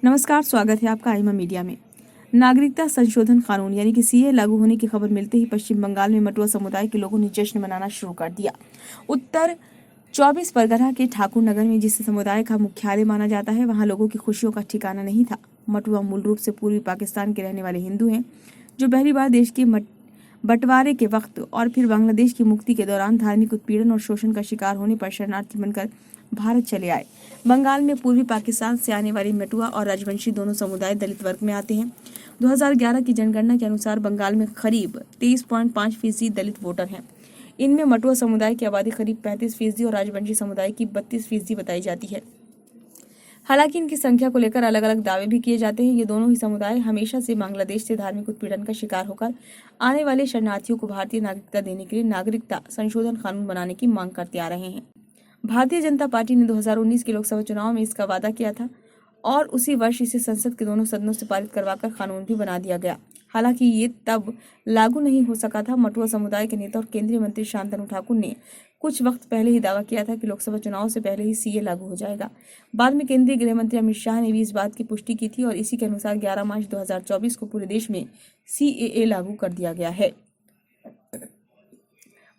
नमस्कार, स्वागत है आपका आईमा मीडिया में। नागरिकता संशोधन कानून यानी कि सीए लागू होने की खबर मिलते ही पश्चिम बंगाल में मटुआ समुदाय के लोगों ने जश्न मनाना शुरू कर दिया। उत्तर 24 परगना के ठाकुर नगर में जिस समुदाय का मुख्यालय माना जाता है, वहां लोगों की खुशियों का ठिकाना नहीं था। मटुआ मूल रूप से पूर्वी पाकिस्तान के रहने वाले हिंदू हैं, जो पहली बार देश के बंटवारे के वक्त और फिर बांग्लादेश की मुक्ति के दौरान धार्मिक उत्पीड़न और शोषण का शिकार होने पर शरणार्थी बनकर भारत चले आए। बंगाल में पूर्वी पाकिस्तान से आने वाली मटुआ और राजवंशी दोनों समुदाय दलित वर्ग में आते हैं। 2011 की जनगणना के अनुसार बंगाल में करीब 23.5% दलित वोटर हैं। इनमें मटुआ समुदाय की आबादी करीब 35% और राजवंशी समुदाय की 32% बताई जाती है। हालांकि इनकी संख्या को लेकर अलग अलग दावे भी किए जाते हैं। ये दोनों ही समुदाय हमेशा से बांग्लादेश से धार्मिक उत्पीड़न का शिकार होकर आने वाले शरणार्थियों को भारतीय नागरिकता देने के लिए नागरिकता संशोधन कानून बनाने की मांग करते आ रहे हैं। भारतीय जनता पार्टी ने 2019 के लोकसभा चुनाव में इसका वादा किया था और उसी वर्ष इसे संसद के दोनों सदनों से पारित करवाकर कानून भी बना दिया गया। हालांकि ये तब लागू नहीं हो सका था। मटुआ समुदाय के नेता और केंद्रीय मंत्री शांतनु ठाकुर ने कुछ वक्त पहले ही दावा किया था कि लोकसभा चुनाव से पहले ही सीए लागू हो जाएगा। बाद में केंद्रीय गृह मंत्री अमित शाह ने भी इस बात की पुष्टि की थी और इसी के अनुसार 11 मार्च 2024 को पूरे देश में सीएए लागू कर दिया गया है।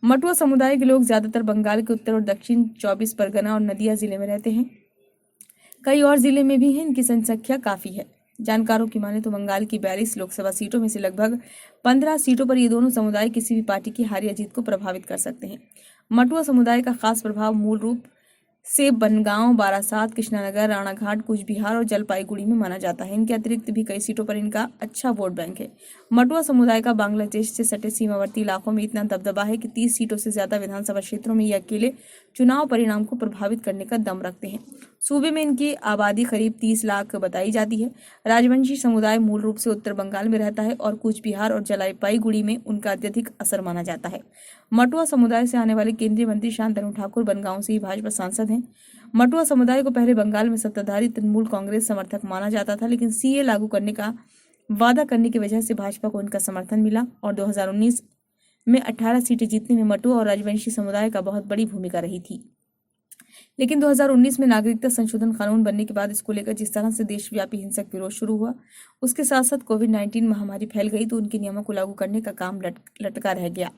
मटुआ समुदाय के लोग ज्यादातर बंगाल के उत्तर और दक्षिण 24 परगना और नदिया जिले में रहते हैं। कई और जिले में भी हैं। इनकी जनसंख्या काफी है। जानकारों की माने तो बंगाल की 42 लोकसभा सीटों में से लगभग 15 सीटों पर ये दोनों समुदाय किसी भी पार्टी की हार या जीत को प्रभावित कर सकते हैं। मटुआ समुदाय का खास प्रभाव मूल रूप से बनगांव, बारासात, कृष्णानगर, राणाघाट, कूचबिहार और जलपाईगुड़ी में माना जाता है। इनके अतिरिक्त भी कई सीटों पर इनका अच्छा वोट बैंक है। मटुआ समुदाय का बांग्लादेश से सटे सीमावर्ती इलाकों में इतना दबदबा है कि 30 सीटों से ज्यादा विधानसभा क्षेत्रों में ये अकेले चुनाव परिणाम को प्रभावित करने का दम रखते हैं। सूबे में इनकी आबादी करीब 30 लाख बताई जाती है। राजवंशी समुदाय मूल रूप से उत्तर बंगाल में रहता है और कूचबिहार और जलपाईगुड़ी में उनका अत्यधिक असर माना जाता है। मटुआ समुदाय से आने वाले केंद्रीय मंत्री शांतनु ठाकुर बनगांव से ही भाजपा सांसद हैं। मटुआ समुदाय को पहले बंगाल में सत्ताधारी तृणमूल कांग्रेस समर्थक माना जाता था, लेकिन सीए लागू करने का वादा करने की वजह से भाजपा को इनका समर्थन मिला और 2019 में 18 सीटें जीतने में मटुआ और राजवंशी समुदाय का बहुत बड़ी भूमिका रही थी। लेकिन 2019 में नागरिकता संशोधन कानून बनने के बाद इसको लेकर जिस तरह से देशव्यापी हिंसक विरोध शुरू हुआ, उसके साथ साथ कोविड-19 महामारी फैल गई तो उनके नियमों को लागू करने का काम लटका रह गया।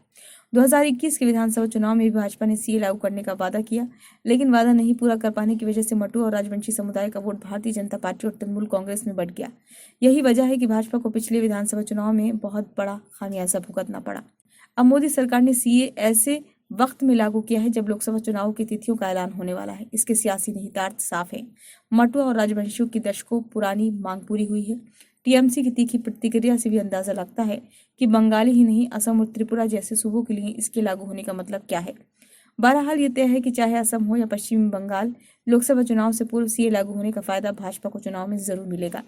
2021 के विधानसभा चुनाव में भी भाजपा ने सीए लागू करने का वादा किया, लेकिन वादा नहीं पूरा कर पाने की वजह से मटुआ और राजवंशी समुदाय का वोट भारतीय जनता पार्टी और तृणमूल कांग्रेस में बढ़ गया। यही वजह है कि भाजपा को पिछले विधानसभा चुनाव में बहुत बड़ा खामियाजा भुगतना पड़ा। अब मोदी सरकार ने सीए ऐसे वक्त में लागू किया है जब लोकसभा चुनाव की तिथियों का ऐलान होने वाला है। इसके सियासी निहितार्थ साफ है। मटुआ और राजवंशियों की दशकों पुरानी मांग पूरी हुई है। टीएमसी की तीखी प्रतिक्रिया से भी अंदाजा लगता है कि बंगाली ही नहीं, असम और त्रिपुरा जैसे सूबों के लिए इसके लागू होने का मतलब क्या है। बहरहाल ये तय है कि चाहे असम हो या पश्चिमी बंगाल, लोकसभा चुनाव से पूर्व सीए लागू होने का फायदा भाजपा को चुनाव में जरूर मिलेगा।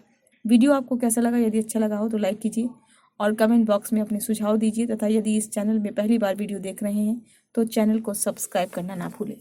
वीडियो आपको कैसा लगा? यदि अच्छा लगा हो तो लाइक कीजिए और कमेंट बॉक्स में अपने सुझाव दीजिए तथा यदि इस चैनल में पहली बार वीडियो देख रहे हैं तो चैनल को सब्सक्राइब करना ना भूलें।